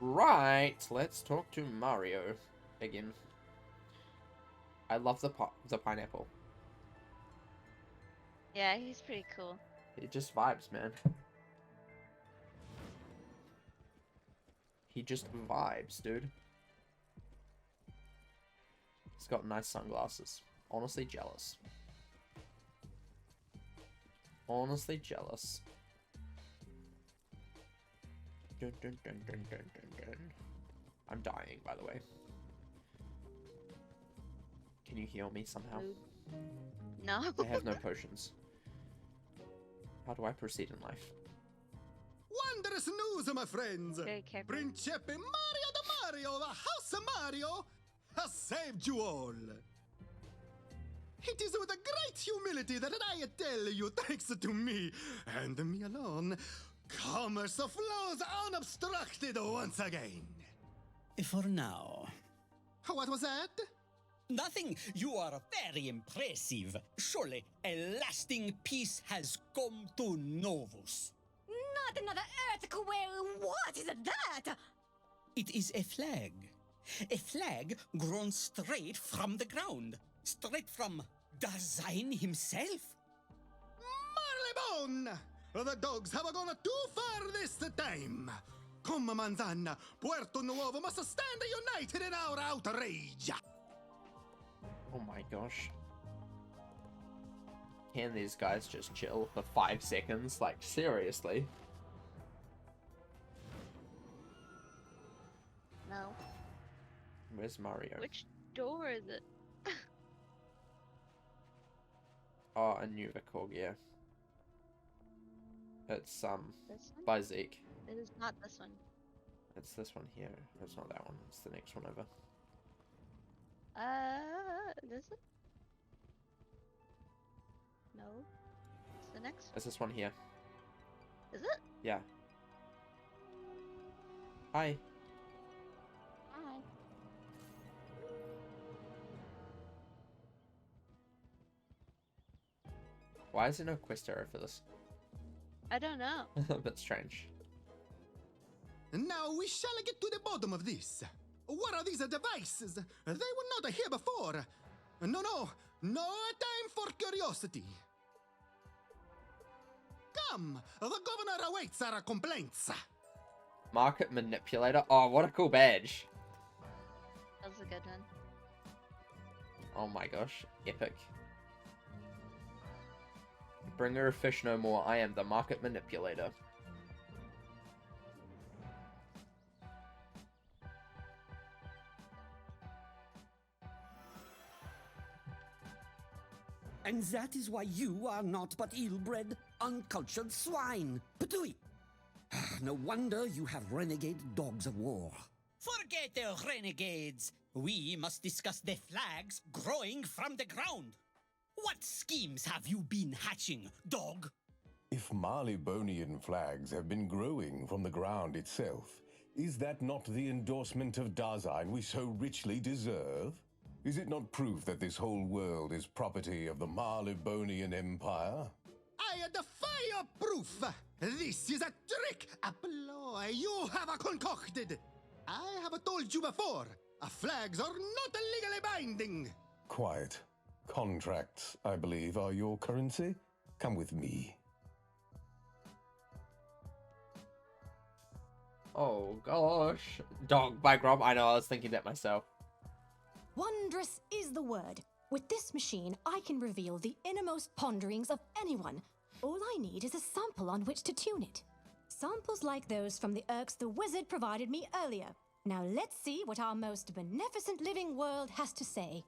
Right, let's talk to Mario again. I love the pineapple. Yeah, he's pretty cool. It just vibes, man. He just vibes, dude. He's got nice sunglasses. Honestly jealous. Honestly jealous. Dun, dun, dun, dun, dun, dun, dun. I'm dying, by the way. Can you heal me somehow? No. I have no potions. How do I proceed in life? Wondrous news, my friends! Very careful. Principe Mario the Mario, the House of Mario, has saved you all. It is with a great humility that I tell you, thanks to me, and me alone, commerce flows unobstructed once again. For now. What was that? Nothing. You are very impressive. Surely a lasting peace has come to Novus. Not another earthquake! What is that? It is a flag. A flag grown straight from the ground. Straight from Dasein himself. Marlebone! The dogs have gone too far this time. Come, Manzana, Puerto Nuevo must stand united in our outrage. Oh my gosh. Can these guys just chill for 5 seconds? Like, seriously? No. Where's Mario? Which door is it? Oh, a new Vicog, yeah. It's, This one? by Zeke. It is not this one. It's this one here. It's not that one. It's the next one over. This it? No. It's the next. It's this one here. Is it? Yeah. Hi. Hi. Why is there no quest arrow for this? I don't know. A bit strange. Now we shall get to the bottom of this. What are these devices? They were not here before. No time for curiosity. Come, the governor awaits our complaints. Market manipulator. Oh, what a cool badge. That was a good one. Oh my gosh. Epic. Bringer of fish no more. I am the market manipulator. And that is why you are not but ill-bred, uncultured swine. Patooey! No wonder you have renegade dogs of war. Forget the renegades. We must discuss the flags growing from the ground. What schemes have you been hatching, dog? If Marleybonian flags have been growing from the ground itself, is that not the endorsement of Dasein we so richly deserve? Is it not proof that this whole world is property of the Marleybonian Empire? I defy your proof. This is a trick, a ploy you have concocted. I have told you before, flags are not legally binding. Quiet. Contracts, I believe, are your currency. Come with me. Oh gosh. Dog by Grom. I know, I was thinking that myself. Wondrous is the word. With this machine, I can reveal the innermost ponderings of anyone. All I need is a sample on which to tune it. Samples like those from the Urks the wizard provided me earlier. Now let's see what our most beneficent living world has to say.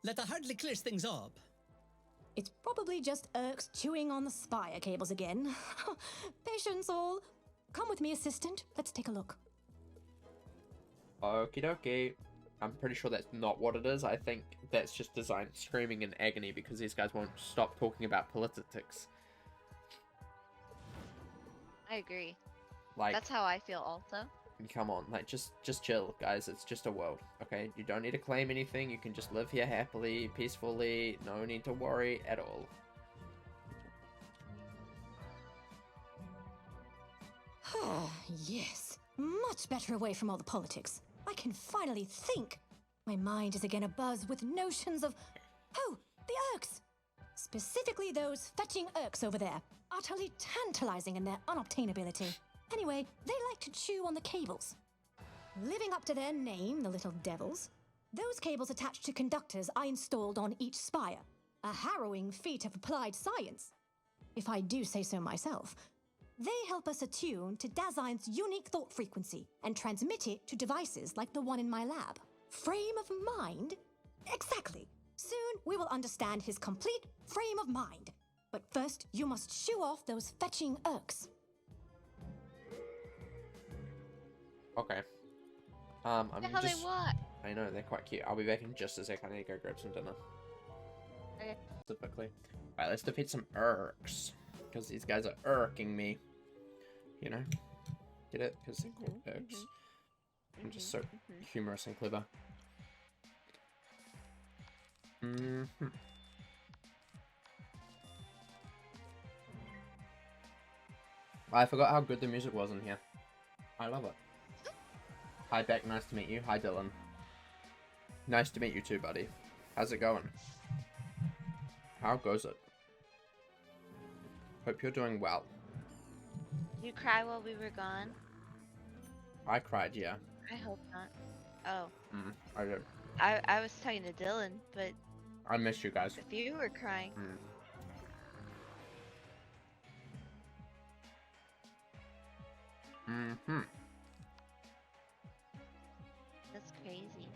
That hardly clears things up. It's probably just Urks chewing on the spire cables again. Patience all. Come with me, assistant. Let's take a look. Okie dokie. I'm pretty sure that's not what it is. I think that's just design screaming in agony because these guys won't stop talking about politics. I agree. Like, That's how I feel also. come on, like, just chill, guys. It's just a world, okay? You don't need to claim anything. You can just live here happily, peacefully. No need to worry at all. Yes, much better away from all the politics. I can finally think. My mind is again abuzz with notions of... Oh, the Urks! Specifically those fetching Urks over there. Utterly tantalizing in their unobtainability. Anyway, they like to chew on the cables. Living up to their name, the little devils. Those cables attached to conductors I installed on each spire. A harrowing feat of applied science. If I do say so myself. They help us attune to Dazine's unique thought frequency and transmit it to devices like the one in my lab. Frame of mind? Exactly. Soon we will understand his complete frame of mind. But first, you must shoo off those fetching Urks. Okay. I'm What the hell just... they want? I know, they're quite cute. I'll be back in just a sec. I need to go grab some dinner. Okay. Specifically. Alright, let's defeat some Urks. Because these guys are irking me. You know? Get it? Because they're called Urks. I'm just so humorous and clever. I forgot how good the music was in here. I love it. Hi Beck, nice to meet you. Hi Dylan. Nice to meet you too, buddy. How's it going? How goes it? Hope you're doing well. Did you cry while we were gone? I cried, yeah. I hope not. Oh. I did. I was talking to Dylan, but I missed you guys. if you were crying. That's crazy.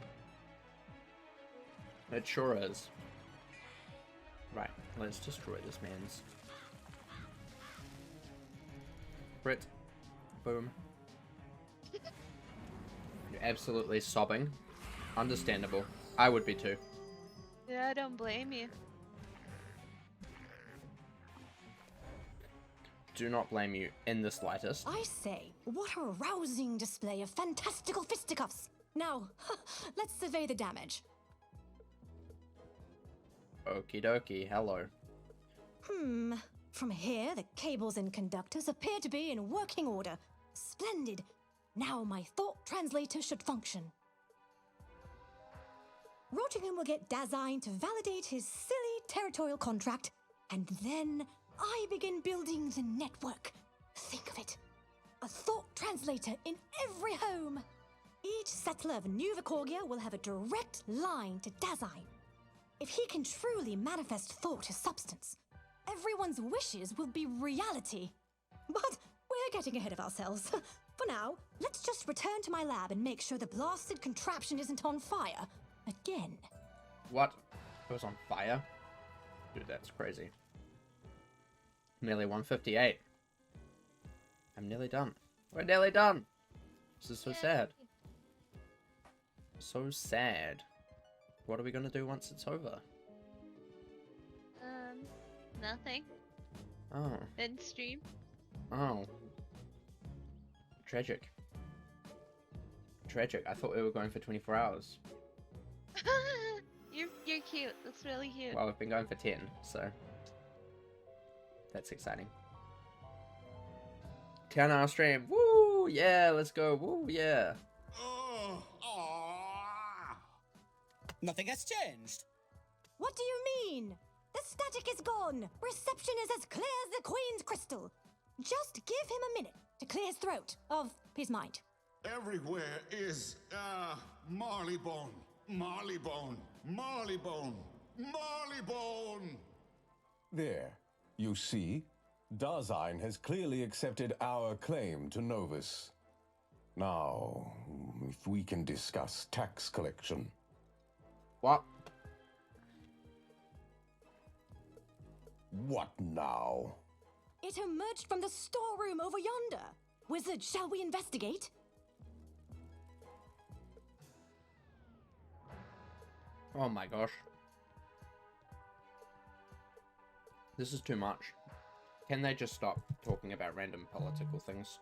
It sure is. Right, let's destroy this man's. Brit. Boom. You're absolutely sobbing. Understandable. I would be too. Yeah, I don't blame you. Do not blame you in the slightest. I say, what a rousing display of fantastical fisticuffs. Now, let's survey the damage. Okie dokie, hello. From here, the cables and conductors appear to be in working order. Splendid. Now my thought translator should function. Rottingham will get Dazine to validate his silly territorial contract, and then I begin building the network. Think of it. A thought translator in every home. Each settler of New Vicorgia will have a direct line to Dazine. If he can truly manifest thought as substance, everyone's wishes will be reality. But we're getting ahead of ourselves. For now, let's just return to my lab and make sure the blasted contraption isn't on fire. Again. What? It was on fire? Dude, that's crazy. Nearly 158. I'm nearly done. We're nearly done! This is so sad. So sad. What are we gonna do once it's over? Nothing. Oh. End stream. Oh. Tragic. Tragic. I thought we were going for 24 hours. You're cute. That's really cute. Well, we've been going for 10, so... That's exciting. 10-hour stream. Woo! Yeah, let's go. Woo, yeah. Nothing has changed. What do you mean? The static is gone. Reception is as clear as the Queen's crystal. Just give him a minute to clear his throat of his mind. Everywhere is, Marleybone. Marleybone. Marleybone. Marleybone. There. You see? Dazine has clearly accepted our claim to Novus. Now, if we can discuss tax collection. What? What now? It emerged from the storeroom over yonder. Wizard, shall we investigate? Oh my gosh. This is too much. Can they just stop talking about random political things?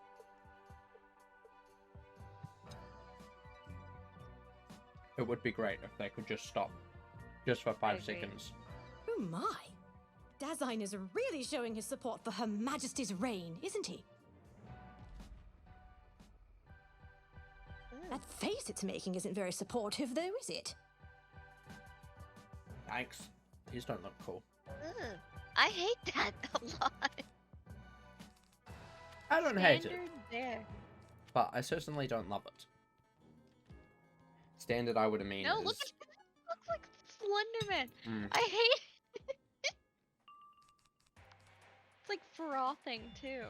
It would be great if they could just stop. Just for 5 seconds. Oh my. Dazine is really showing his support for Her Majesty's reign, isn't he? That face it's making isn't very supportive, though, is it? Thanks. These don't look cool. Ugh. I hate that a lot. I don't hate it, Standard there. but I certainly don't love it. Standard, I would mean, No, is... look at it. Looks like Slenderman. Mm. I hate it. It's like frothing too.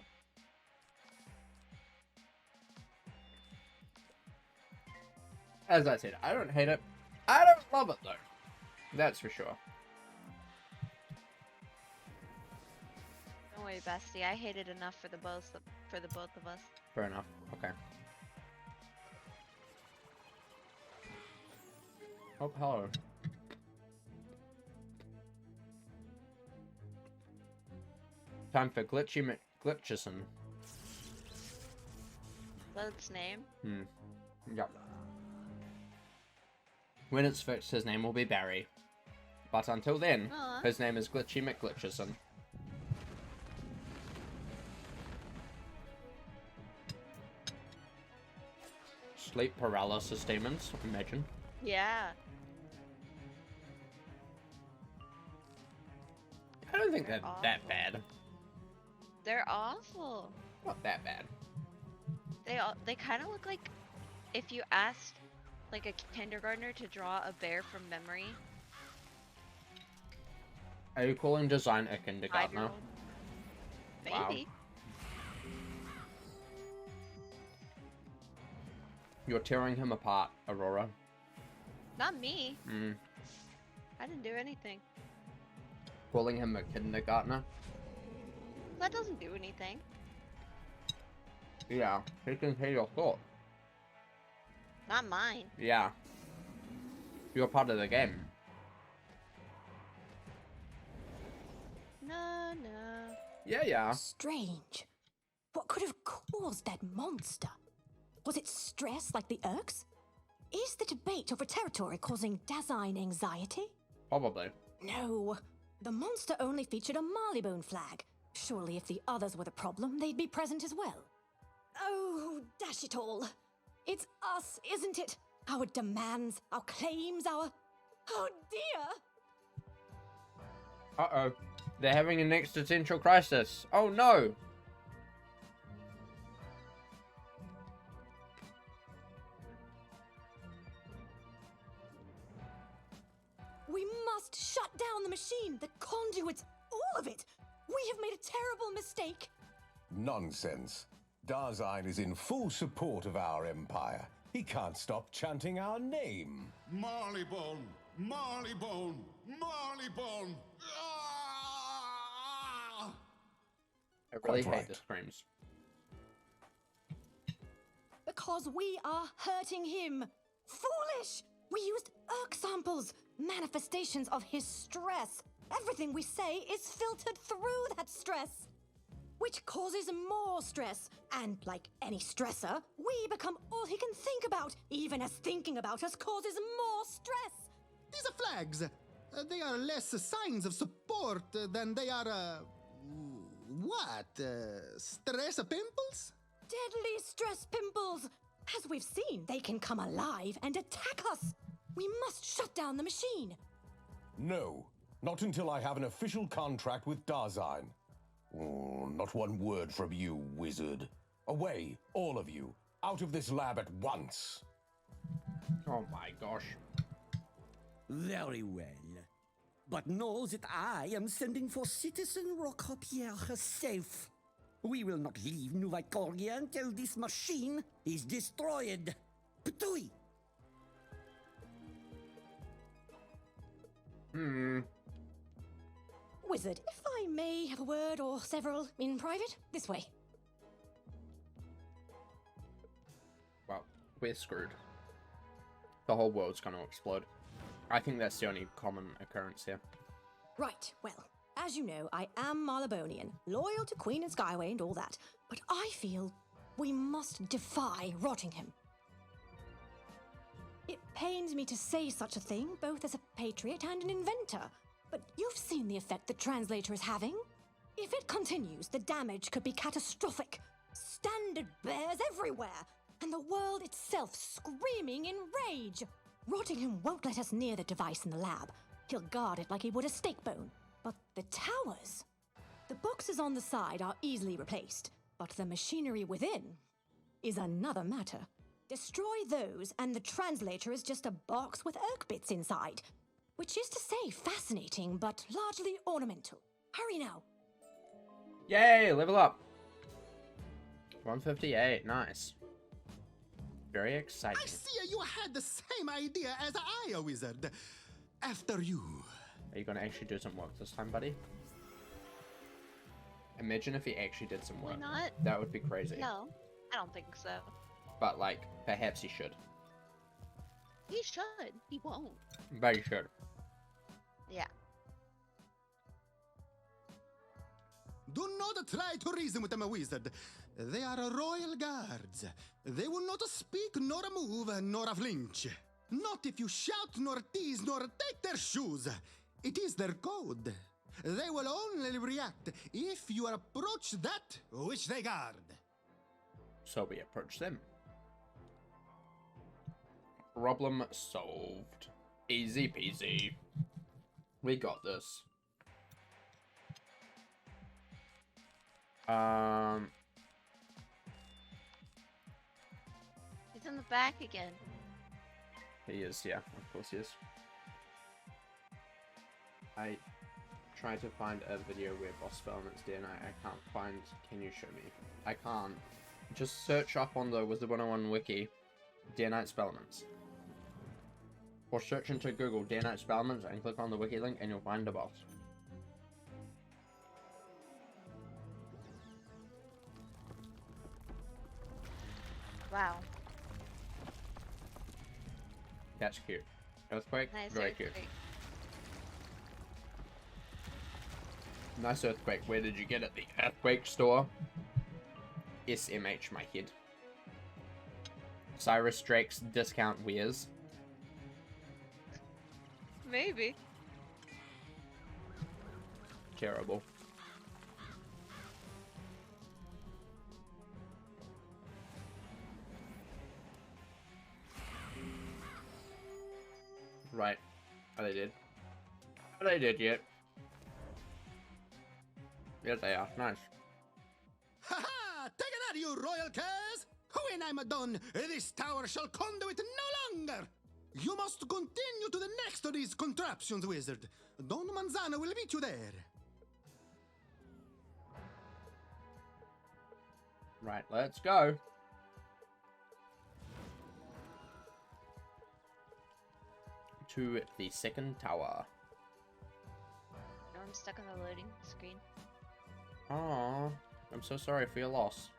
As I said, I don't hate it. I don't love it, though. That's for sure. Don't worry, bestie. I hate it enough for the both of us. Fair enough. Okay. Oh, hello. Time for Glitchy McGlitchison. That's its name. Yep. When it's fixed, his name will be Barry. But until then, Aw. his name is Glitchy McGlitchison. Sleep paralysis demons, imagine. Yeah. I don't think they're Awful. that bad. They're awful. Not that bad. They kind of look like if you asked like a kindergartner to draw a bear from memory. Are you calling design a kindergartner? 5-year-old. Wow. Maybe. You're tearing him apart, Aurora. Not me. Mm. I didn't do anything. Calling him a kindergartner? That doesn't do anything. Yeah, he can hear your thoughts. Not mine. Yeah. You're part of the game. No. Yeah. Strange. What could have caused that monster? Was it stress like the Urks? Is the debate over territory causing Dasein anxiety? Probably. No. The monster only featured a Marleybone flag. Surely if the others were the problem, they'd be present as well. Oh, dash it all. It's us, isn't it? Our demands, our claims, our... Oh dear! Uh-oh. They're having an existential crisis. Oh no! We must shut down the machine, the conduits, all of it! We have made a terrible mistake! Nonsense. Dasein is in full support of our empire. He can't stop chanting our name. Marleybone! Marleybone! Marleybone! Ah! I really Quite hate the right. screams. Because we are hurting him! Foolish! We used Urk samples, manifestations of his stress. Everything we say is filtered through that stress, which causes more stress. And like any stressor, we become all he can think about, even as thinking about us causes more stress. These are flags. They are less signs of support than they are, stress pimples? Deadly stress pimples! As we've seen, they can come alive and attack us. We must shut down the machine. No, not until I have an official contract with Dasein. Oh, not one word from you, wizard. Away, all of you, out of this lab at once. Oh my gosh. Very well. But know that I am sending for Citizen Rocopier herself. We will not leave Nouvelle until this machine is destroyed. Ptui! Wizard, if I may have a word or several in private, this way. Well, we're screwed. The whole world's gonna explode. I think that's the only common occurrence here. Right, well, as you know, I am Marlebonian, loyal to Queen and Skyway and all that, but I feel we must defy Rottingham. It pains me to say such a thing, both as a patriot and an inventor, but you've seen the effect the translator is having. If it continues, the damage could be catastrophic. Standard bears everywhere. and the world itself screaming in rage. Rottingham won't let us near the device in the lab. He'll guard it like he would a steak bone. But the towers? The boxes on the side are easily replaced, but the machinery within is another matter. Destroy those, and the translator is just a box with Erg bits inside. Which is to say fascinating, but largely ornamental. Hurry now. Yay, level up. 158, nice. Very exciting. I see you had the same idea as I, wizard. After you. Are you gonna actually do some work this time, buddy? Imagine if he actually did some work. Why not? That would be crazy. No, I don't think so. But, like, perhaps he should. He should. He won't. But he should. Yeah. Do not try to reason with them, wizard. They are royal guards. They will not speak, nor move, nor flinch. Not if you shout, nor tease, nor take their shoes. It is their code. They will only react if you approach that which they guard. So we approach them. Problem solved. Easy peasy. We got this. He's in the back again. He is, yeah, of course he is. I tried to find a video where boss development's did and I can't find. Can you show me? I can't. Just search up on the Wizard101 wiki Day Night Spellements. Or search into Google Day Night Spellements and click on the wiki link and you'll find the boss. Wow. That's cute. Earthquake? Nice. Very cute. Nice earthquake. Where did you get it? The earthquake store? SMH, my head. Cyrus Drake's discount wears. Maybe. Terrible. Right. Are they dead? Are they dead yet? Yes, they are. Nice. Ha ha! Take it out, you royal curs! When I'm done, this tower shall conduit no longer! You must continue to the next of these contraptions, wizard. Don Manzano will meet you there. Right, let's go. To the second tower. No, I'm stuck on the loading screen. Aww, I'm so sorry for your loss.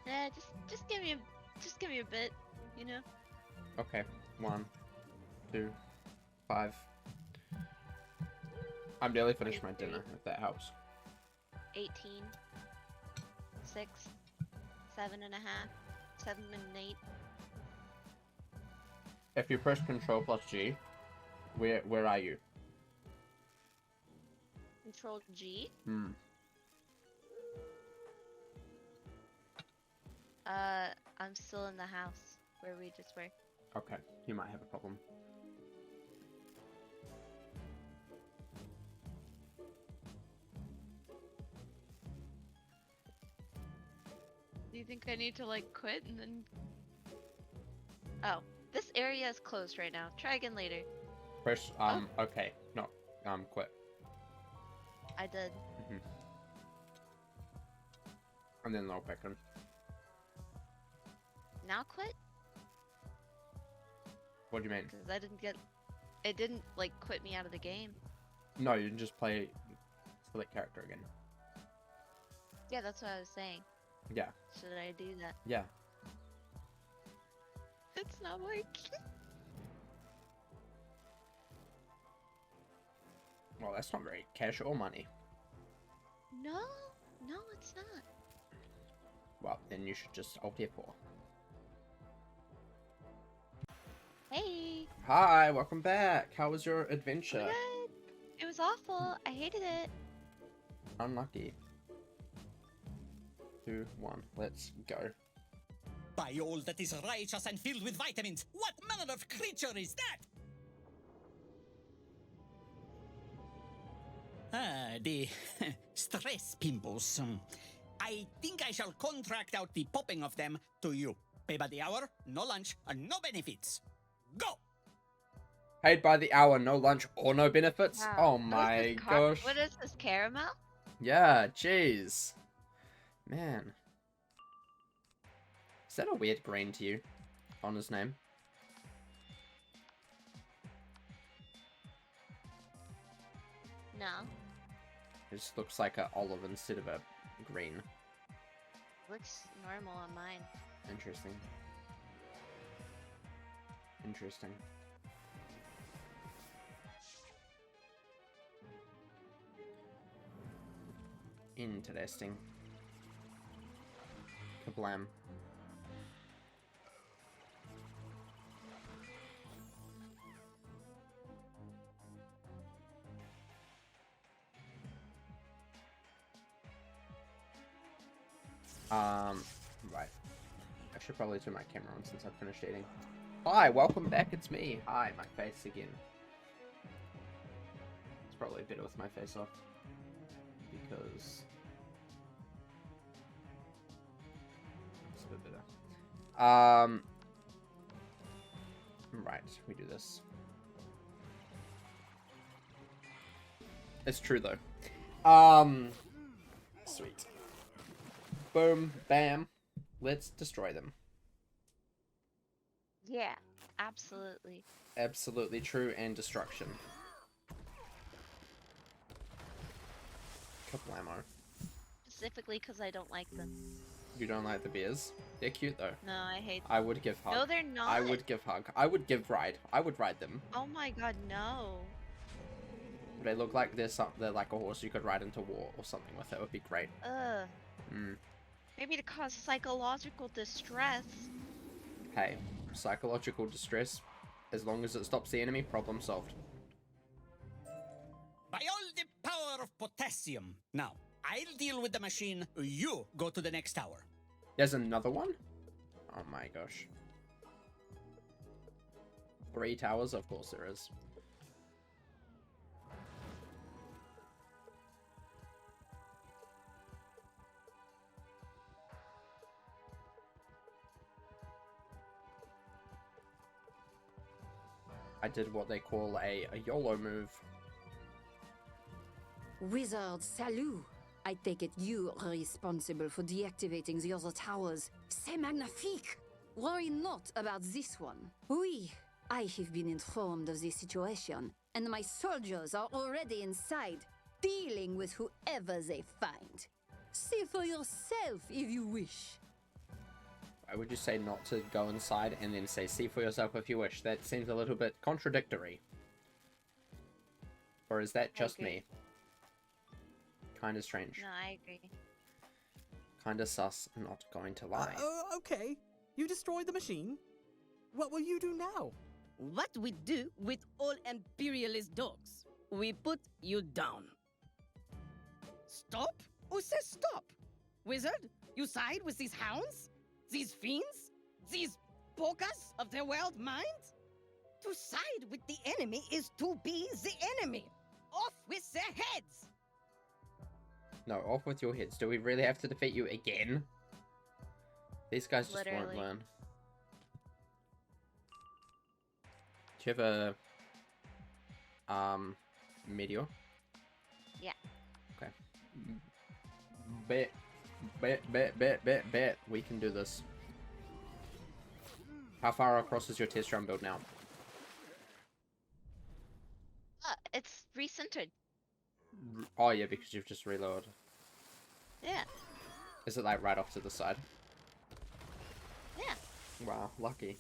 Yeah, just give me a bit, you know. Okay, 1, 2, 5. I'm nearly finished my dinner, if that helps. 18, 6, 7 and a half, 7 and 8. If you press Control plus G, where are you? Control G. I'm still in the house where we just were. Okay, you might have a problem. Do you think I need to like quit and then? Oh, this area is closed right now. Try again later. Press, okay, no, quit. I did. And then log back in. Now quit? What do you mean? Because I didn't get. It didn't like quit me out of the game. No, you can just play select character again. Yeah, that's what I was saying. Yeah. Should I do that? Yeah. It's not working. Well, that's not very cash or money. No, it's not. Well, then you should just Alt F4. Hey. Hi, welcome back. How was your adventure? Good. It was awful. I hated it. Unlucky. 2, 1, let's go. By all that is righteous and filled with vitamins, what manner of creature is that? Ah, the stress pimples. I think I shall contract out the popping of them to you. Pay by the hour, no lunch, and no benefits. Go! Paid by the hour, no lunch or no benefits? Wow. Oh What is my this gosh. What is this, caramel? Yeah, jeez. Man. Is that a weird green to you on his name? No. It just looks like an olive instead of a green. Looks normal on mine. Interesting. Interesting. Interesting. Kablam. Right. I should probably turn my camera on since I've finished eating. Hi, welcome back, it's me. Hi, my face again. It's probably better with my face off. Because... it's a bit better. Right, we do this. It's true though. Sweet. Boom, bam. Let's destroy them. Yeah, absolutely. Absolutely true, and destruction. Couple ammo. Specifically because I don't like them. You don't like the bears? They're cute though. No, I hate them. I would give hug. No, they're not. I would give hug. I would give ride. I would ride them. Oh my god, no. They look like they're like a horse you could ride into war or something with. It would be great. Ugh. Mm. Maybe to cause psychological distress. Hey, psychological distress. As long as it stops the enemy, problem solved. By all the power of potassium. Now, I'll deal with the machine. You go to the next tower. There's another one? Oh my gosh. 3 towers? Of course there is. I did what they call a YOLO move. Wizard, salut! I take it you are responsible for deactivating the other towers. C'est magnifique! Worry not about this one. Oui, I have been informed of the situation, and my soldiers are already inside, dealing with whoever they find. See for yourself if you wish. Why would you say not to go inside and then say see for yourself if you wish? That seems a little bit contradictory. Or is that just me? Kinda strange. No, I agree. Kinda sus, not going to lie. Okay. You destroyed the machine. What will you do now? What we do with all imperialist dogs? We put you down. Stop? Who says stop? Wizard, you side with these hounds? These fiends? These pokas of their wild mind? To side with the enemy is to be the enemy. Off with their heads! No, off with your heads. Do we really have to defeat you again? These guys just won't Literally. learn. Do you have a meteor? Yeah. Okay. Bet. We can do this. How far across is your test run build now? It's recentered. Oh yeah, because you've just reloaded. Yeah. Is it like right off to the side? Yeah. Wow, lucky.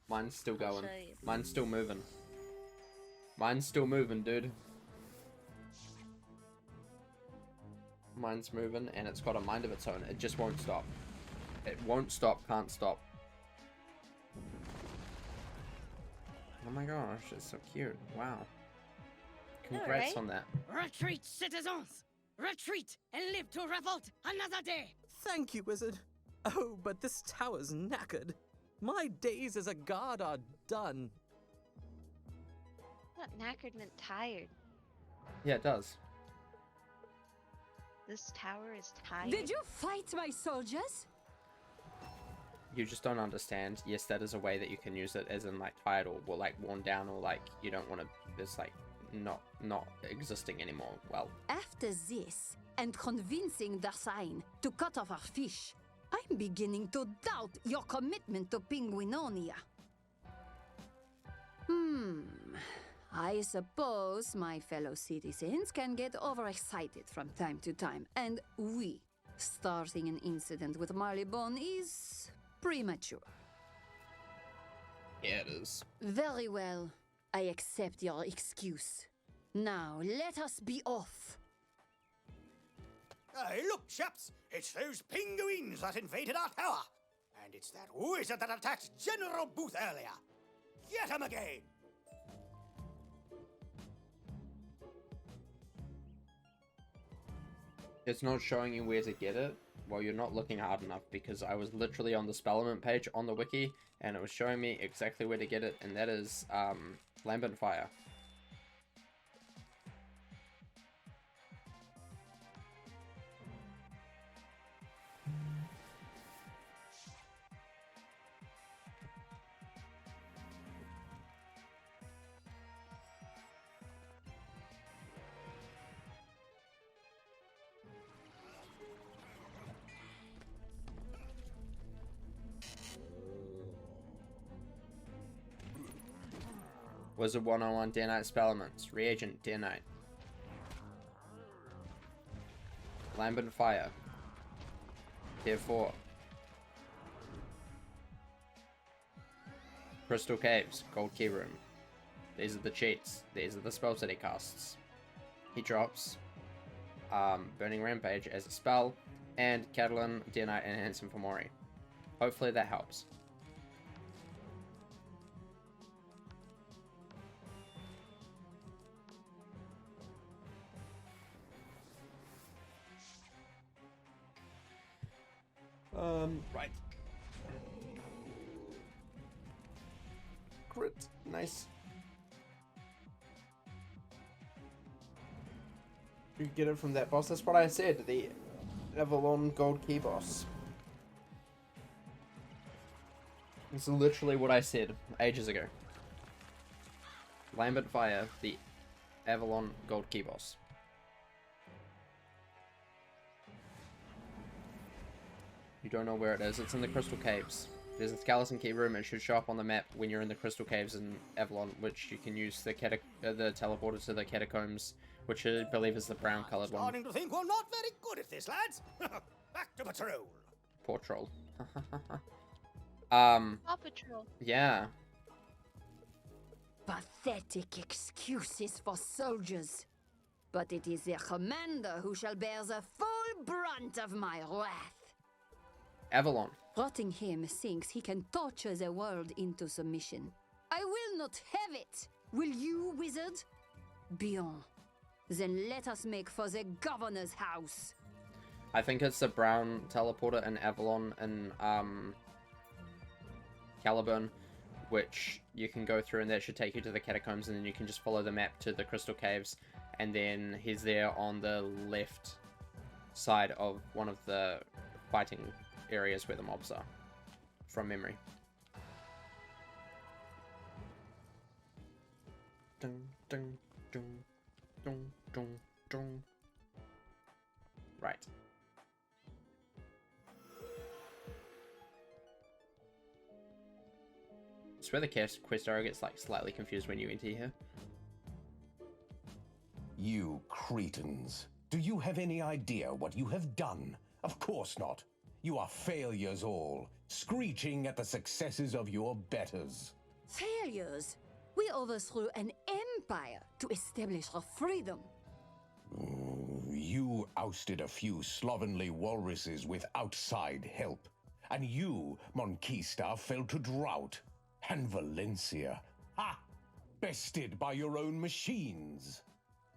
Mine's still I'll going. show you. Mine's still moving. Mine's still moving, dude. Mine's moving, and it's got a mind of its own. It just won't stop. It won't stop, can't stop. Oh my gosh, it's so cute. Wow. Congrats right? on that. Retreat, citizens! Retreat and live to revolt another day! Thank you, Wizard. Oh, but this tower's knackered. My days as a guard are done. Not knackered meant tired. Yeah, it does. This tower is tired. Did you fight my soldiers? You just don't understand. Yes, that is a way that you can use it, as in like tired or like worn down, or like you don't want to. It's like not existing anymore. Well, After this, and convincing Dasein to cut off our fish, I'm beginning to doubt your commitment to Penguinonia. I suppose my fellow citizens can get overexcited from time to time, and we, starting an incident with Marleybone is premature. yeah, it is. Very well. I accept your excuse. Now, let us be off. Hey, look, chaps! It's those penguins that invaded our tower! And it's that wizard that attacked General Booth earlier! Get him again! It's not showing you where to get it. Well, you're not looking hard enough, because I was literally on the Spellament page on the wiki, and it was showing me exactly where to get it, and that is Lambent Fire. Wizard101 Day Night Spellaments. Reagent Day Night. Lambent Fire. Tier 4. Crystal Caves. Gold Key Room. These are the cheats. These are the spells that he casts. He drops Burning Rampage as a spell, and Catalan Day Night and Handsome for Mori. Hopefully that helps. Right. Crit. Nice. You get it from that boss. That's what I said. The Avalon Gold Key boss. It's literally what I said ages ago. Lambent Fire, the Avalon Gold Key boss. You don't know where it is. It's in the Crystal Caves. There's a skeleton key room. It should show up on the map when you're in the Crystal Caves in Avalon, which you can use the teleporter to the catacombs, which I believe is the brown coloured one. Starting to think we're not very good at this, lads. Back to patrol. Poor troll. Paw Patrol. Yeah. Pathetic excuses for soldiers. But it is their commander who shall bear the full brunt of my wrath. Avalon. Rotting him thinks he can torture the world into submission. I will not have it! Will you, wizard? Bien. Then let us make for the governor's house. I think it's the brown teleporter in Avalon and Caliburn, which you can go through, and that should take you to the catacombs, and then you can just follow the map to the Crystal Caves, and then he's there on the left side of one of the fighting areas where the mobs are, from memory. Dun, dun, dun, dun, dun, dun. Right. I swear the quest arrow gets like slightly confused when you enter here. You cretins. Do you have any idea what you have done? Of course not. You are failures all, screeching at the successes of your betters. Failures? We overthrew an empire to establish our freedom. You ousted a few slovenly walruses with outside help. And you, Monquista, fell to drought. And Valencia, ha! Bested by your own machines.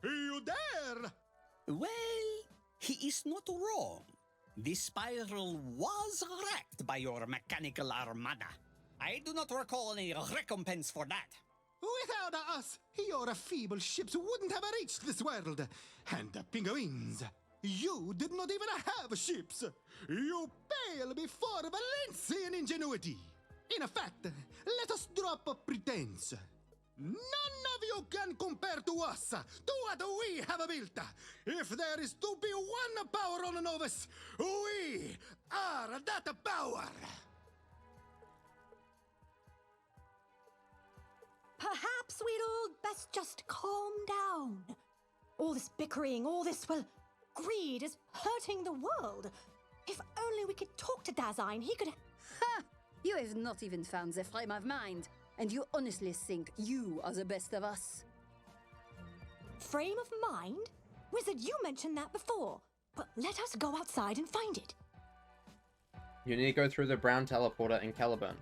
You dare! Well, he is not wrong. The spiral was wrecked by your mechanical armada. I do not recall any recompense for that. Without us, your feeble ships wouldn't have reached this world. And the penguins, you did not even have ships. You pale before Valencian ingenuity. In fact, let us drop a pretense. None of you can compare to us, to what we have built. If there is to be one power on Novus, we are that power. Perhaps we'd all best just calm down. All this bickering, all this, well, greed is hurting the world. If only we could talk to Dasein, he could... Ha! You have not even found the frame of mind, and you honestly think you are the best of us. Frame of mind? Wizard, you mentioned that before. But let us go outside and find it. You need to go through the brown teleporter in Caliburn.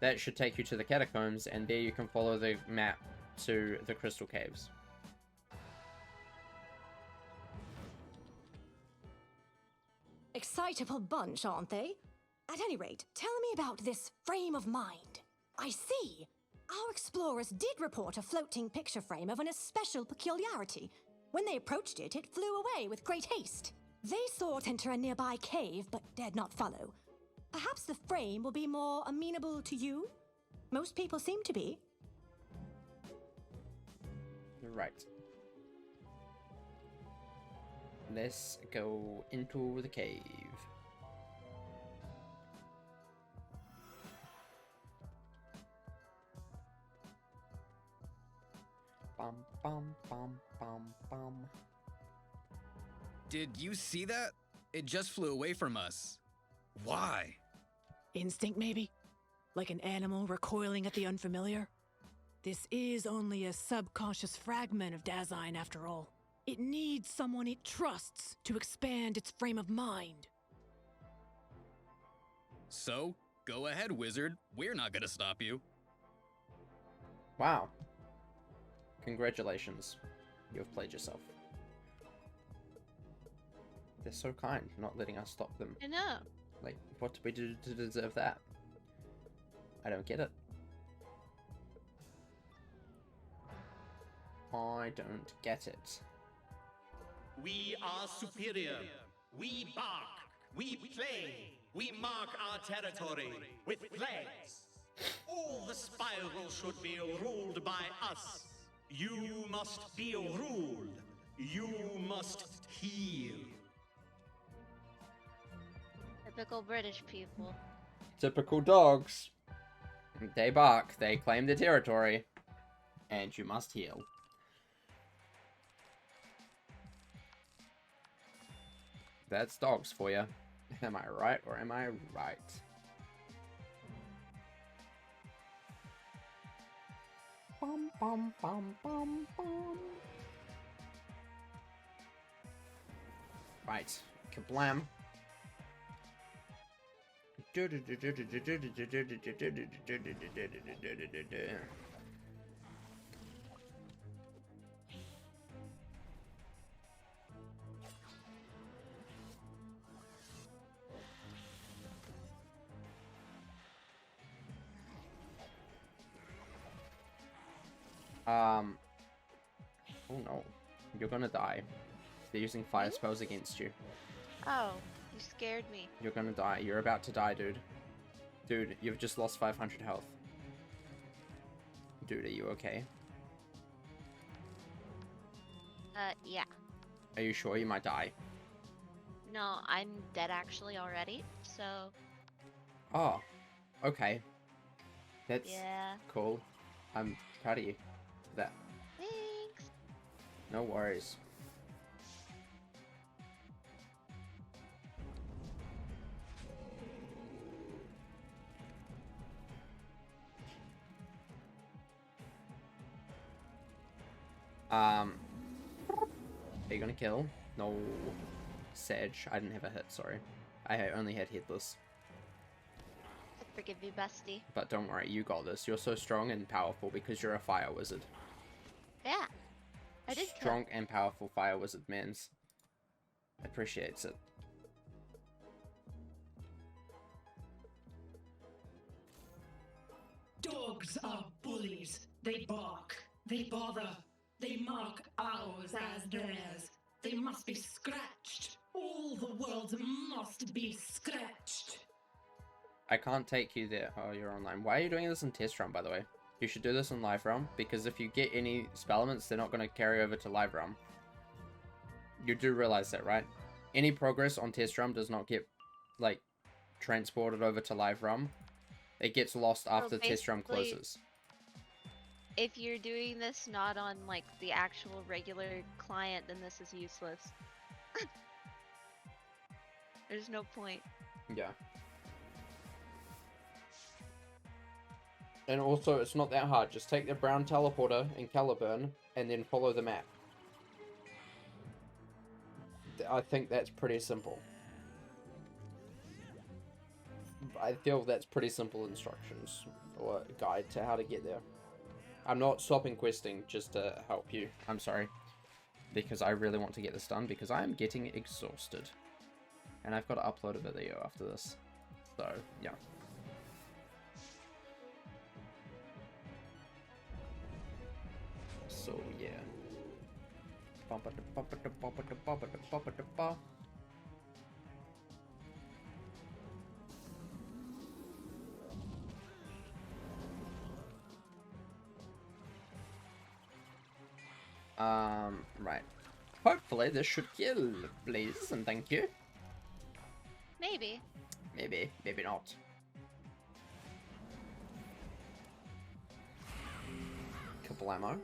That should take you to the catacombs, and there you can follow the map to the crystal caves. Excitable bunch, aren't they? At any rate, tell me about this frame of mind. I see. Our explorers did report a floating picture frame of an especial peculiarity. When they approached it, it flew away with great haste. They saw it enter a nearby cave, but dared not follow. Perhaps the frame will be more amenable to you? Most people seem to be. Right. Let's go into the cave. Bum, bum, bum, bum, bum. Did you see that? It just flew away from us. Why? Instinct, maybe? Like an animal recoiling at the unfamiliar? This is only a subconscious fragment of Dasein, after all. It needs someone it trusts to expand its frame of mind. So, go ahead, wizard. We're not gonna stop you. Wow. Congratulations. You've played yourself. They're so kind, not letting us stop them. I know. Like, what did we do to deserve that? I don't get it. I don't get it. We are superior. We bark. We play. We mark our territory with flags. All the spiral should be ruled by us. You must be ruled. You must heal. Typical British people. Typical dogs. They bark, they claim the territory, and you must heal. That's dogs for you. Am I right or am I right? Bum, bum, bum, bum, bum. Right. Kablam. Oh no. You're gonna die. They're using fire spells against you. Oh, you scared me. You're gonna die. You're about to die, dude. Dude, you've just lost 500 health. Dude, are you okay? Yeah. Are you sure you might die? No, I'm dead actually already, so... Oh, okay. That's yeah. cool. I'm proud of you for that. Thanks. No worries. Are you gonna kill? No. Sedge. I didn't have a hit, sorry. I only had headless. I forgive you, bestie. But don't worry, you got this. You're so strong and powerful because you're a fire wizard. Yeah. I did Strong and powerful fire wizard mans. Appreciates it. dogs are bullies. They bark. They bother. They mark ours as theirs. They must be scratched. All the worlds must be scratched. I can't take you there. Oh, you're online. Why are you doing this in test realm, by the way? You should do this in live realm, because if you get any spell elements, they're not going to carry over to live realm. You do realize that, right? Any progress on test realm does not get, like, transported over to live realm. It gets lost after test realm closes. If you're doing this not on like the actual regular client, then this is useless. There's no point. Yeah. And also, it's not that hard. Just take the brown teleporter in Caliburn and then follow the map. I think that's pretty simple. I feel that's pretty simple instructions or guide to how to get there. I'm not stopping questing just to help you. I'm sorry. Because I really want to get this done because I am getting exhausted. And I've got to upload a video after this. So, yeah. So, yeah. Right. Hopefully this should kill, please, and thank you. Maybe. Maybe, maybe not. Couple ammo.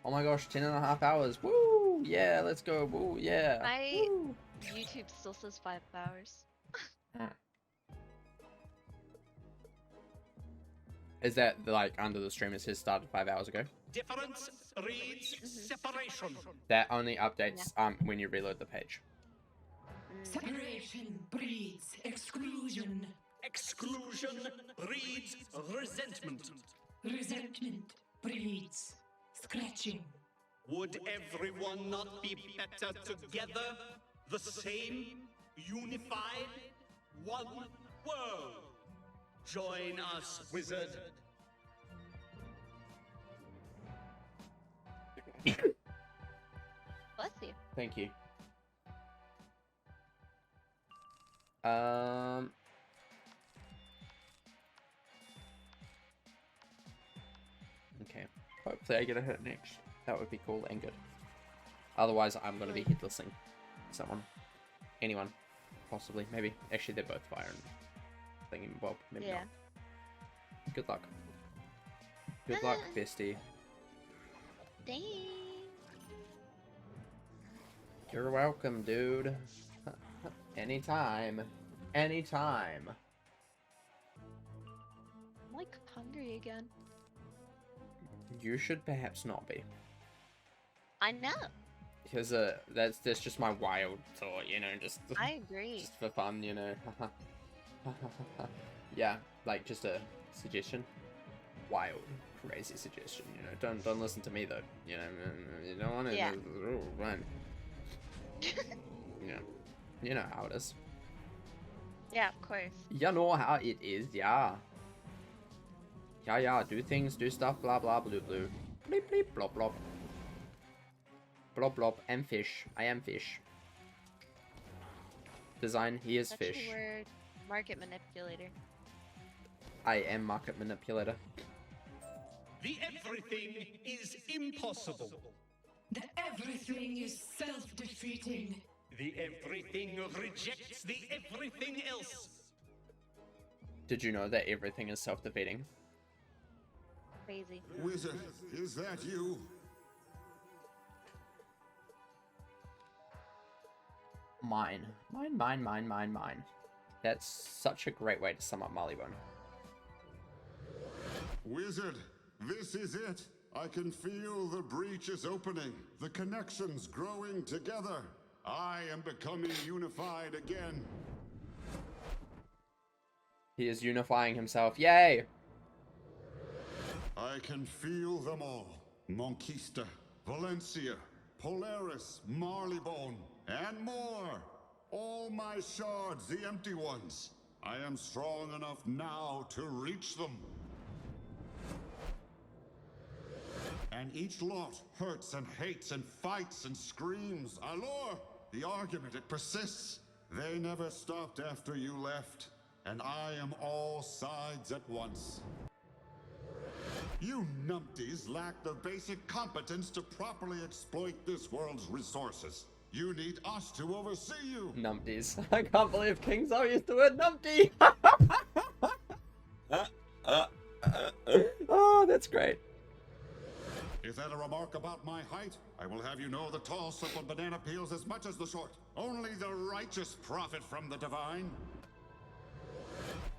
Oh my gosh, 10.5 hours. Woo! Yeah, let's go. Woo, yeah. My YouTube still says 5 hours. Is that like under the stream? It says started 5 hours ago. Difference reads separation. That only updates when you reload the page. Separation breeds exclusion. Exclusion breeds resentment. Resentment breeds scratching. Would everyone not be better together? The same, unified, one world. Join us, Wizard. Bless you. Thank you. Okay. Hopefully I get a hit next. That would be cool and good. Otherwise, I'm going to be hitlessing someone. Anyone. Possibly. Maybe. Actually, they're both fire and thingy bob. Maybe not. Good luck. Good luck, bestie. Thanks. You're welcome, dude. Anytime. Anytime. I'm like hungry again. You should perhaps not be. I know. Because that's just my wild thought, you know, just I agree. Just for fun, you know. Yeah, like just a suggestion. Wild, crazy suggestion, you know. Don't listen to me though. You know, you don't want to run. Yeah. You know how it is. Yeah, of course. You know how it is, yeah. Yeah, do things, do stuff, blah blah blue blue. Bleep bleep blop blop. Blob blob, am fish. I am fish. Design, he is That's fish. your word. Market manipulator. I am market manipulator. The everything is impossible. The everything is self-defeating. The everything rejects the everything else. Did you know that everything is self-defeating? Crazy. Wizard, is that you? Mine. Mine. That's such a great way to sum up Marleybone. Wizard, this is it. I can feel the breach is opening. The connections growing together. I am becoming unified again. He is unifying himself. Yay! I can feel them all. Monquista, Valencia, Polaris, Marleybone, and more. All my shards, the empty ones. I am strong enough now to reach them. And each lot hurts and hates and fights and screams. Alors, the argument, it persists. They never stopped after you left, and I am all sides at once. You numpties lack the basic competence to properly exploit this world's resources. You need us to oversee you. Numpties. I can't believe King Zo used the word numpty. Oh, that's great. Is that a remark about my height? I will have you know the tall, supple banana peels as much as the short. Only the righteous profit from the divine.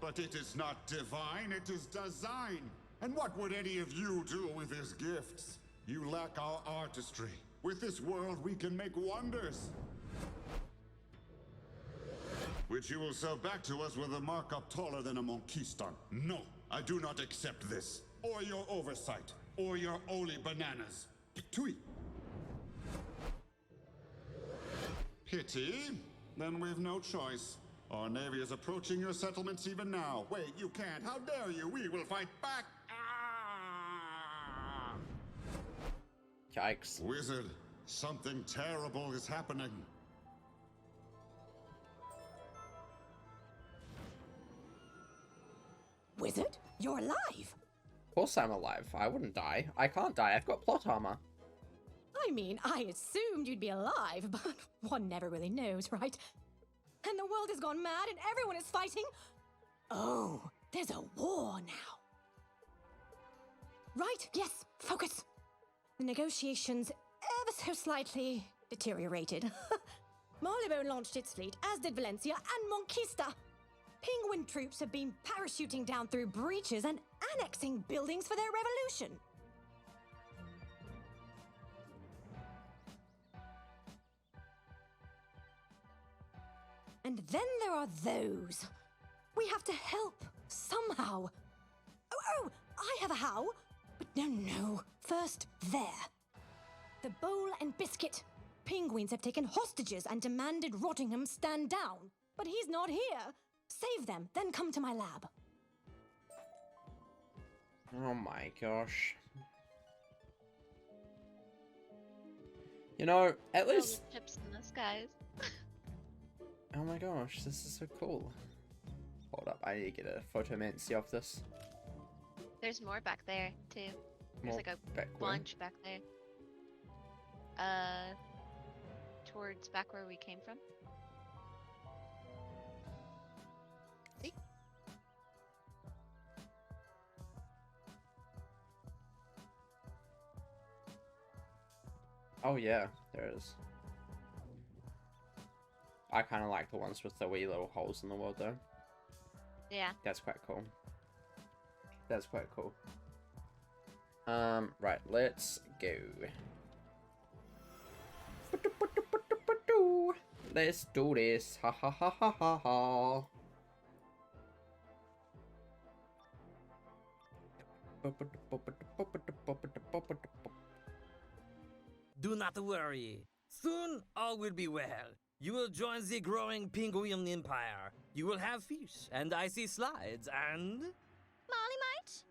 But it is not divine, it is design. And what would any of you do with his gifts? You lack our artistry. With this world, we can make wonders. Which you will sell back to us with a markup taller than a Monkistan. No, I do not accept this. Or your oversight. Or your Oli bananas. Tui. Pity? Then we've no choice. Our navy is approaching your settlements even now. Wait, you can't. How dare you? We will fight back. Ah! Yikes. Wizard, something terrible is happening. Wizard, you're alive. Of course I'm alive. I wouldn't die. I can't die. I've got plot armor. I mean, I assumed you'd be alive, but one never really knows, right? And the world has gone mad and everyone is fighting. Oh, there's a war now. Right, yes, focus. The negotiations ever so slightly deteriorated. Marylebone launched its fleet, as did Valencia and Monkista. Penguin troops have been parachuting down through breaches and annexing buildings for their revolution. And then there are those. We have to help, somehow. Oh, I have a how. But no. First, there. The Bowl and Biscuit. Penguins have taken hostages and demanded Rottingham stand down. But he's not here. Save them, then come to my lab. Oh my gosh. You know, at least... Chips in the skies. Oh my gosh, this is so cool. Hold up, I need to get a photomancy of this. There's more back there, too. There's More like a back where? bunch back there. Towards back where we came from. See? Oh yeah, there is. I kind of like the ones with the wee little holes in the world though. Yeah. That's quite cool. That's quite cool. Right, let's go. Let's do this. Ha ha ha ha ha ha. Do not worry. Soon all will be well. You will join the growing penguin empire. You will have fish and icy slides and... Marley-mite?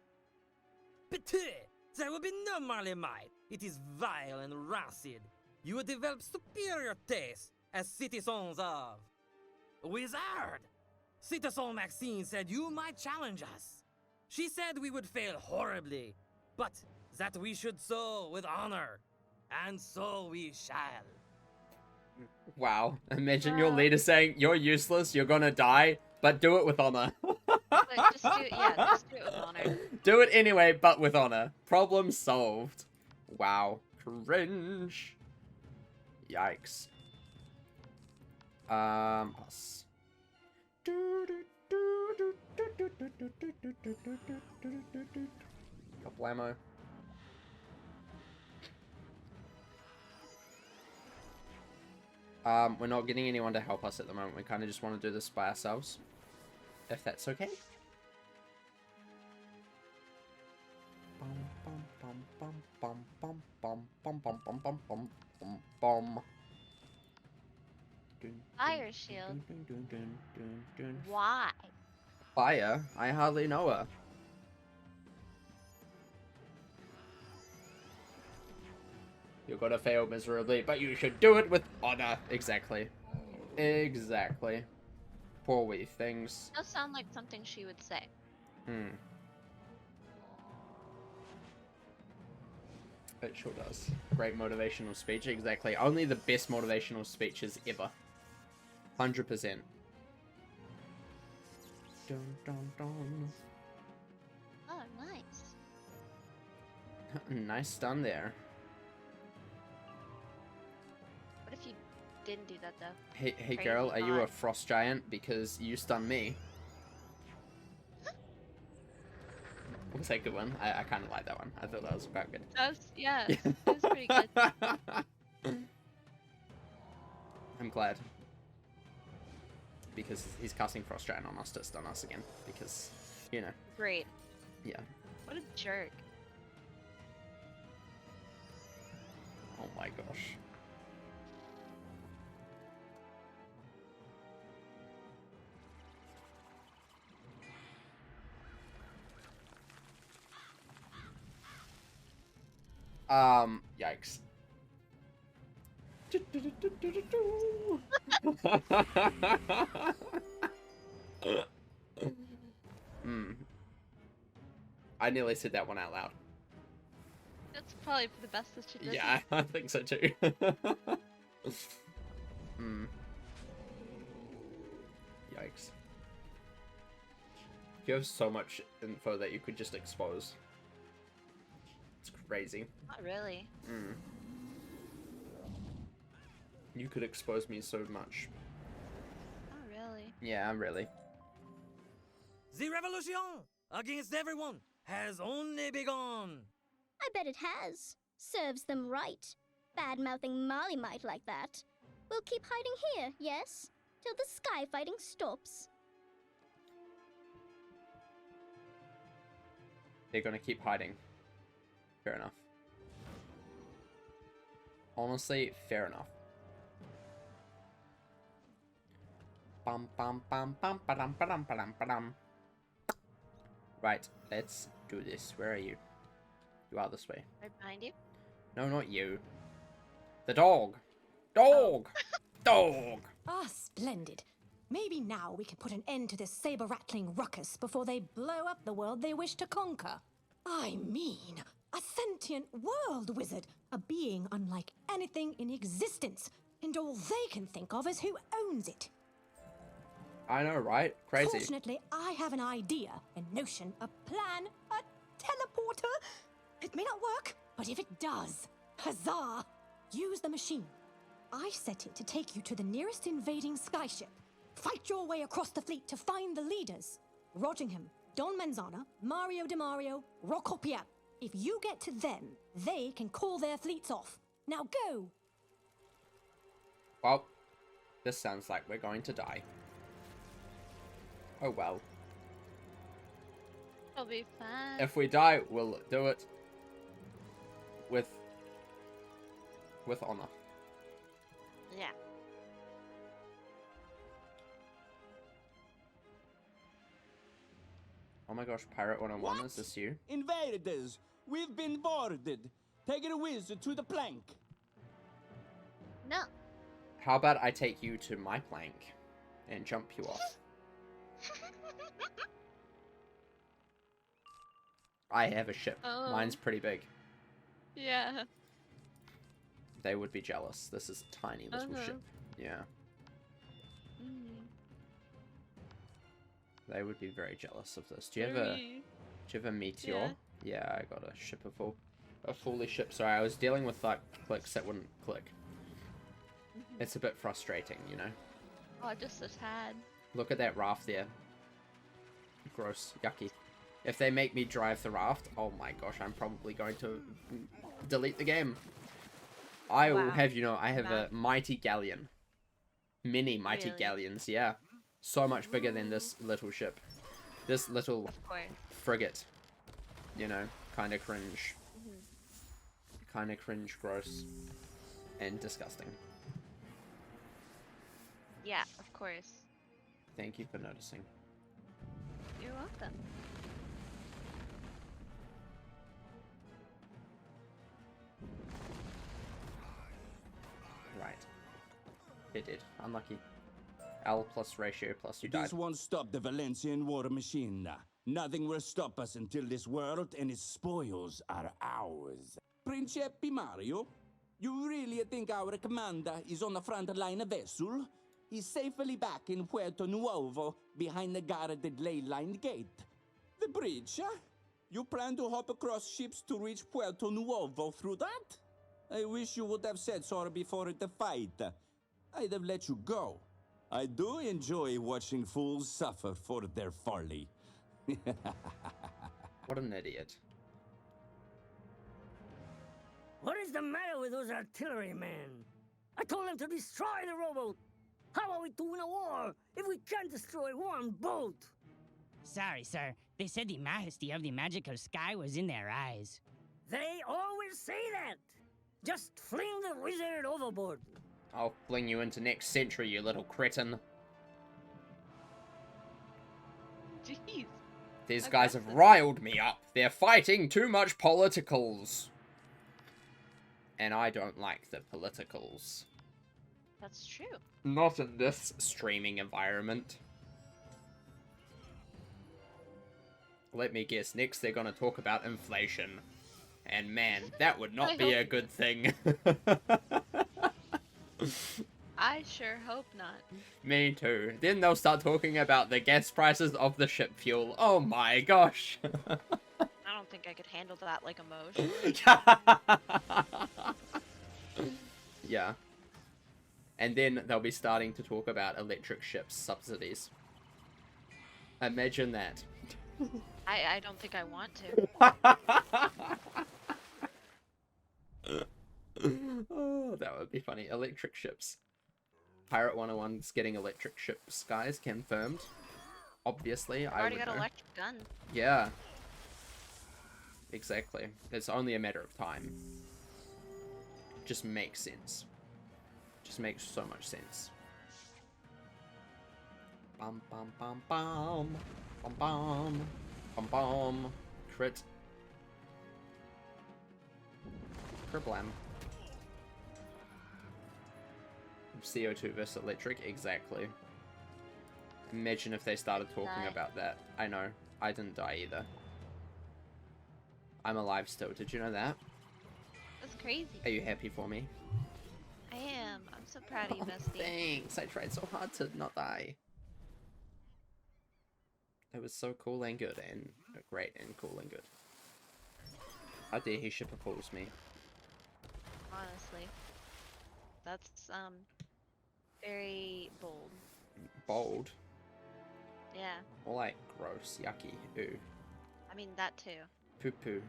Pity! There will be no Marley-mite. It is vile and rancid. You will develop superior taste as citizens of... Wizard! Citizen Maxine said you might challenge us. She said we would fail horribly, but that we should sow with honor. And so we shall. Wow, imagine your leader saying, you're useless, you're gonna die, but do it with honor. Just do it with honor. Do it anyway, but with honor. Problem solved. Wow. Cringe. Yikes. Us. Couple ammo. We're not getting anyone to help us at the moment. We kind of just want to do this by ourselves. If that's okay. Fire shield. Why? Fire? I hardly know her. You're gonna fail miserably, but you should do it with honor. Exactly. Exactly. Poor wee things. Does sound like something she would say. It sure does. Great motivational speech, exactly. Only the best motivational speeches ever. 100%. Dun, dun, dun. Oh, nice. Nice stun there. What if you didn't do that, though? Hey Crazy girl, are you a thought. frost giant? Because you stunned me. Was that a good one? I kind of like that one. I thought that was quite good. That was, yeah, it was pretty good. I'm glad. Because he's casting Frost Giant on us to stun us again. Because, you know. Great. Yeah. What a jerk. Oh my gosh. Yikes. I nearly said that one out loud. That's probably for the best that she did. Yeah, I think so too. Yikes. You have so much info that you could just expose. It's crazy. Not really. You could expose me so much. Not really. Yeah, really. The revolution against everyone has only begun. I bet it has. Serves them right. Bad-mouthing Molly might like that. We'll keep hiding here, yes? Till the sky fighting stops. They're gonna keep hiding. Fair enough. Honestly, fair enough. Bum bum bum bum ba-dum ba-dum ba-dum ba-dum. Right, let's do this. Where are you? You are this way. Right behind you? No, not you. The dog! Dog! Dog! Ah, splendid. Maybe now we can put an end to this saber-rattling ruckus before they blow up the world they wish to conquer. I mean, a sentient world wizard, a being unlike anything in existence, and all they can think of is who owns it. I know, right? Crazy. Fortunately, I have an idea, a notion, a plan, a teleporter. It may not work, but if it does, huzzah! Use the machine. I set it to take you to the nearest invading skyship. Fight your way across the fleet to find the leaders. Rottingham, Don Manzana, Mario DeMario, Rocopia. If you get to them, they can call their fleets off. Now go! Well, this sounds like we're going to die. Oh well. It'll be fine. If we die, we'll do it with honor. Yeah. Oh my gosh, Pirate 101, is this you? Invaders, we've been boarded. Take a wizard to the plank. No. How about I take you to my plank and jump you off? I have a ship. Oh. Mine's pretty big. Yeah. They would be jealous. This is a tiny little ship. Yeah. They would be very jealous of this. Do you have a meteor? Yeah, I got a ship a fully ship. Sorry, I was dealing with like clicks that wouldn't click. It's a bit frustrating, you know. Oh, just a tad. Look at that raft there. Gross, yucky. If they make me drive the raft, oh my gosh, I'm probably going to delete the game. I will have, you know, I have a mighty galleon. Mini mighty galleons, yeah. So much bigger than this little ship. This little frigate. You know, kind of cringe. Kind of cringe, gross, and disgusting. Yeah, of course. Thank you for noticing. You're welcome. They're dead. Unlucky. L plus ratio plus you died. This won't stop the Valencian war machine. Nothing will stop us until this world and its spoils are ours. Principe Mario, you really think our commander is on the front line vessel? He's safely back in Puerto Nuovo, behind the guarded ley-lined gate. The bridge, huh? You plan to hop across ships to reach Puerto Nuovo through that? I wish you would have said so before the fight. I'd have let you go. I do enjoy watching fools suffer for their folly. What an idiot. What is the matter with those artillerymen? I told them to destroy the rowboat. How are we to win a war if we can't destroy one boat? Sorry, sir. They said the majesty of the magical sky was in their eyes. They always say that. Just fling the wizard overboard. I'll fling you into next century, you little cretin. Jeez. These guys have riled me up. They're fighting too much politicals. And I don't like the politicals. That's true. Not in this streaming environment. Let me guess, next they're gonna talk about inflation. And man, that would not be a good thing. I sure hope not. Me too. Then they'll start talking about the gas prices of the ship fuel. Oh my gosh. I don't think I could handle that like emotion. Yeah. And then they'll be starting to talk about electric ships subsidies. Imagine that. I don't think I want to. Oh, that would be funny. Electric ships. Pirate 101's getting electric ships, guys. Confirmed. Obviously, I Already would got know. electric gun. Yeah. Exactly. It's only a matter of time. Just makes sense. Just makes so much sense. Bum bum bum bum. Bum bum. Bum bum. Crit. Kerblam. CO2 versus electric, exactly. Imagine if they started talking about that. I know. I didn't die either. I'm alive still. Did you know that? That's crazy. Are you happy for me? I am. I'm so proud of you, bestie. Thanks. I tried so hard to not die. It was so cool and good and great and cool and good. How dare he shipper pulls me? Honestly. That's, very bold. Bold? Yeah. More like gross, yucky, ooh. I mean, that too. Poo poo.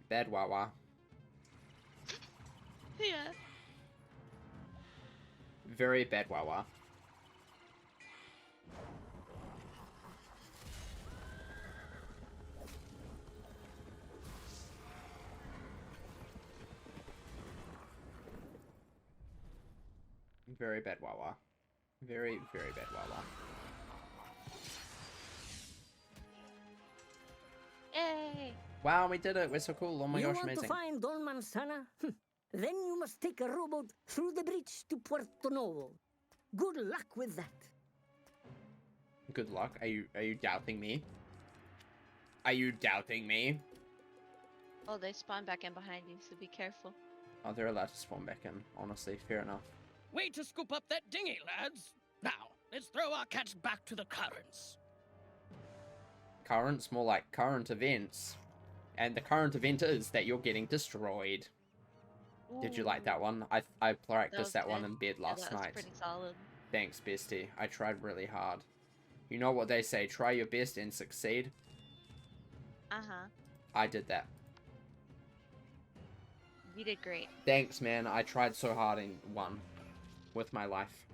Bad wawa. Yeah. Very bad wawa. Very bad wawa. Very, very bad wawa. Yay! Wow, we did it. We're so cool. Oh my gosh, amazing. You want to find Don Manzana? Then you must take a rowboat through the bridge to Puerto Novo. Good luck with that. Good luck. Are you doubting me? Are you doubting me? Oh, they spawn back in behind you, so be careful. Oh, they're allowed to spawn back in. Honestly, fair enough. Way to scoop up that dinghy, lads. Now, let's throw our cats back to the currents. Currents? More like current events. And the current event is that you're getting destroyed. Ooh. Did you like that one? I practiced that one in bed last night. Pretty solid. Thanks, bestie. I tried really hard. You know what they say, try your best and succeed? Uh-huh. I did that. You did great. Thanks, man. I tried so hard and won. With my life.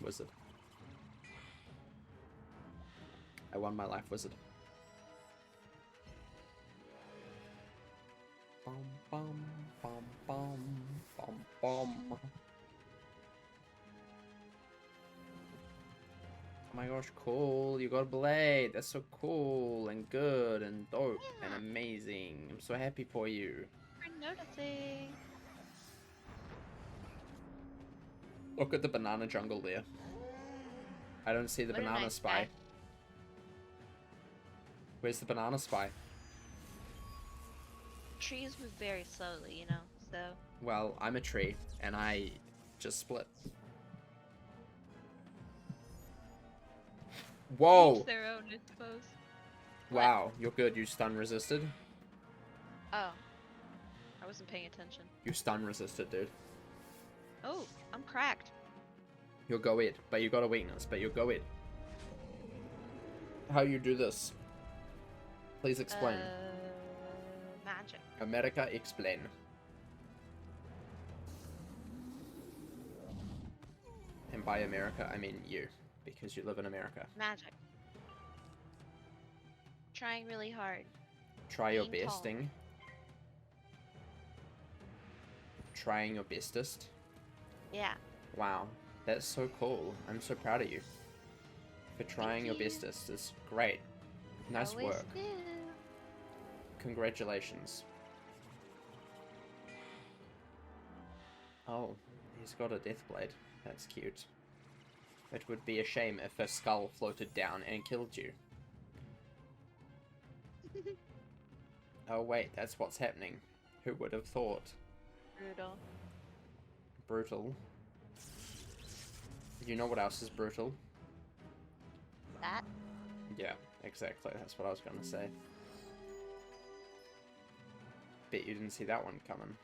Wizard. I won my life, Wizard. Bum, bum, bum, bum, bum, bum. Oh my gosh, cool. You got a blade. That's so cool and good and dope and amazing. I'm so happy for you. For noticing. Look at the banana jungle there. I don't see the What a banana nice spy. guy. Where's the banana spy? Trees move very slowly, you know, so. Well, I'm a tree, and I just split. Whoa! Each their own, I suppose. Wow, you're good. You stun resisted. Oh. I wasn't paying attention. You stun resisted, dude. Oh, I'm cracked. You'll go it, but you got a weakness, but you'll go it. How you do this? Please explain. Magic. America, explain. And by America, I mean you, because you live in America. Magic. Trying really hard. Try your Being tall. besting. Trying your bestest. Yeah. Wow, that's so cool. I'm so proud of you. For trying your bestest. It's great. Nice Always work. do. Congratulations. Oh, he's got a death blade. That's cute. It would be a shame if a skull floated down and killed you. Oh wait, that's what's happening. Who would have thought? Brutal. Brutal. You know what else is brutal? That? Yeah, exactly. That's what I was gonna say. Bet you didn't see that one coming.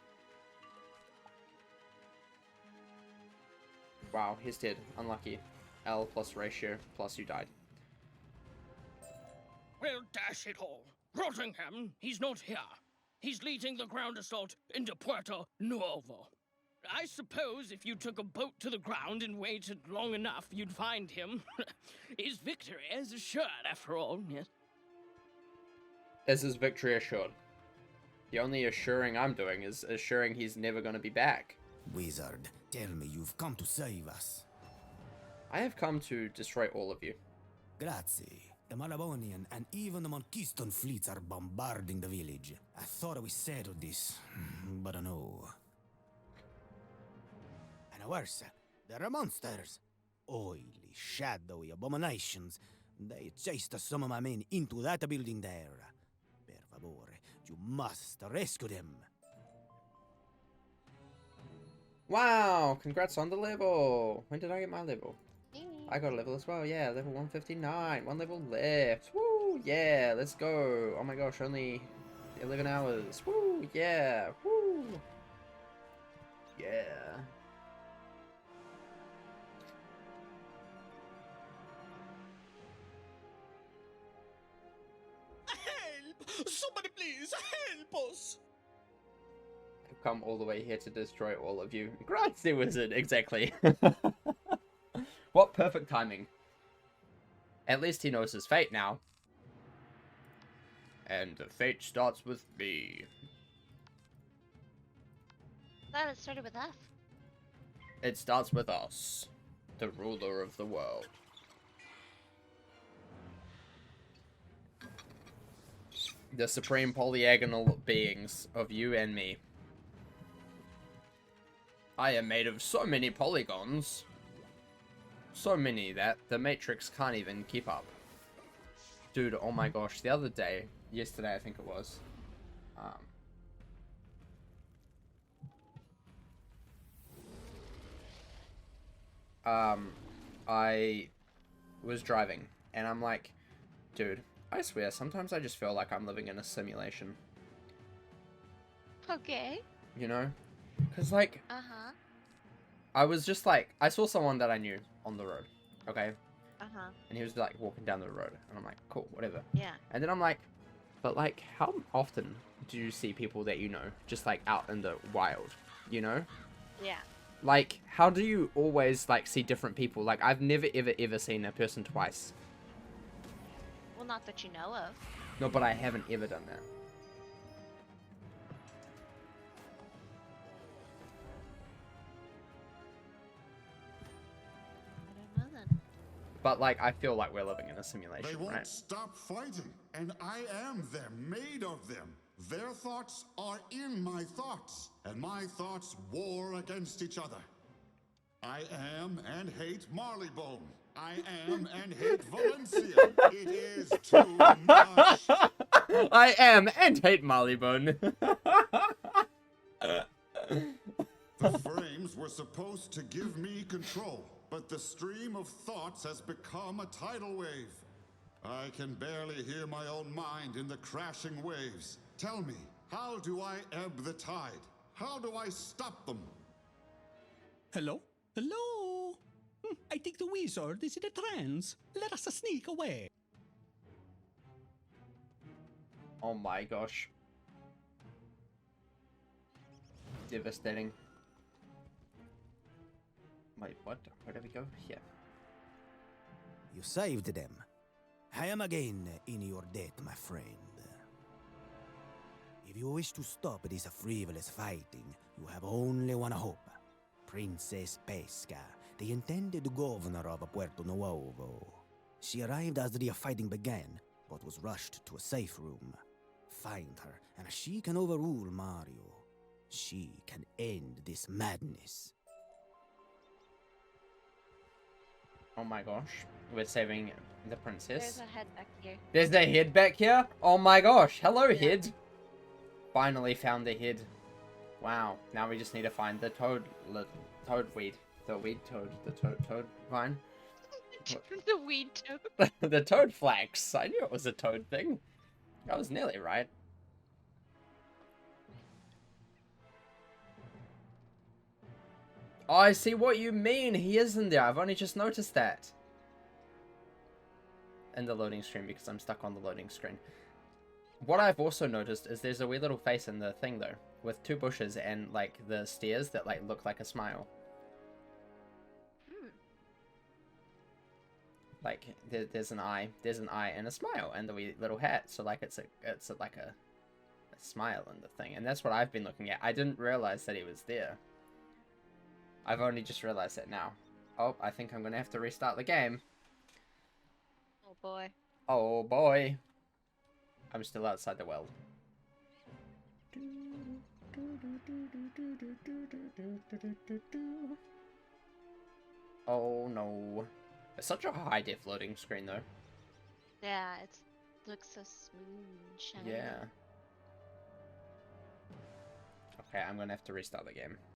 Wow, he's dead. Unlucky. L plus ratio plus you died. Well, dash it all. Rottingham, he's not here. He's leading the ground assault into Puerto Nuevo. I suppose if you took a boat to the ground and waited long enough, you'd find him. His victory is assured, after all, yes? Is his victory assured? The only assuring I'm doing is assuring he's never going to be back. Wizard, tell me you've come to save us. I have come to destroy all of you. Grazie. The Malabonian and even the Monkiston fleets are bombarding the village. I thought we settled this, but no. And worse, there are monsters. Oily, shadowy abominations. They chased some of my men into that building there. Per favore, you must rescue them. Wow, congrats on the level. When did I get my level? I got a level as well, yeah, level 159. One level left. Woo, yeah, let's go. Oh my gosh, only 11 hours. Woo, yeah, woo. Yeah. Help! Somebody please help us! I've come all the way here to destroy all of you. Grazie, wizard, exactly. What perfect timing. At least he knows his fate now. And the fate starts with me. Thought it started with F. It starts with us, the ruler of the world. The supreme polyagonal beings of you and me. I am made of so many polygons. So many that the Matrix can't even keep up. Dude, oh my gosh, the other day, yesterday I think it was, I was driving, and I'm like, dude, I swear, sometimes I just feel like I'm living in a simulation. Okay. You know? Because, like, Uh-huh. I was just like, I saw someone that I knew on the road, okay? Uh-huh. And he was like walking down the road, and I'm like, cool, whatever. Yeah. And then I'm like, but like, how often do you see people that you know just like out in the wild, you know? Yeah. Like, how do you always like see different people? Like, I've never ever seen a person twice. Well, not that you know of. No, but I haven't ever done that. I don't know then. But like, I feel like we're living in a simulation, They won't right? stop fighting, and I am them, made of them. Their thoughts are in my thoughts, and my thoughts war against each other. I am and hate Marleybone. I am and hate Valencia. It is too much. I am and hate Marleybone. The frames were supposed to give me control, but the stream of thoughts has become a tidal wave. I can barely hear my own mind in the crashing waves. Tell me, how do I ebb the tide? How do I stop them? Hello? Hello? I think the wizard is in a trance. Let us sneak away. Oh my gosh. Devastating. Wait, what? Where did we go? Here. You saved them. I am again in your debt, my friend. If you wish to stop this frivolous fighting, you have only one hope. Princess Pesca, the intended governor of Puerto Nuevo. She arrived as the fighting began, but was rushed to a safe room. Find her, and she can overrule Mario. She can end this madness. Oh my gosh. We're saving the princess. There's a head back here. There's the head back here? Oh my gosh. Hello, head. Finally found the head. Wow. Now we just need to find the toad weed. The weed toad. The toad vine. The weed toad. The toad flax. I knew it was a toad thing. I was nearly right. Oh, I see what you mean. He is in there. I've only just noticed that. In the loading screen, because I'm stuck on the loading screen. What I've also noticed is there's a weird little face in the thing, though. With two bushes and, like, the stairs that, like, look like a smile. Like, there's an eye. There's an eye and a smile and the wee little hat. So, like, it's like a smile in the thing. And that's what I've been looking at. I didn't realize that he was there. I've only just realized it now. Oh, I think I'm going to have to restart the game. Oh boy. Oh boy. I'm still outside the well. Oh no. It's such a high def loading screen though. Yeah, it looks so smooth and shiny. Yeah. Okay, I'm going to have to restart the game.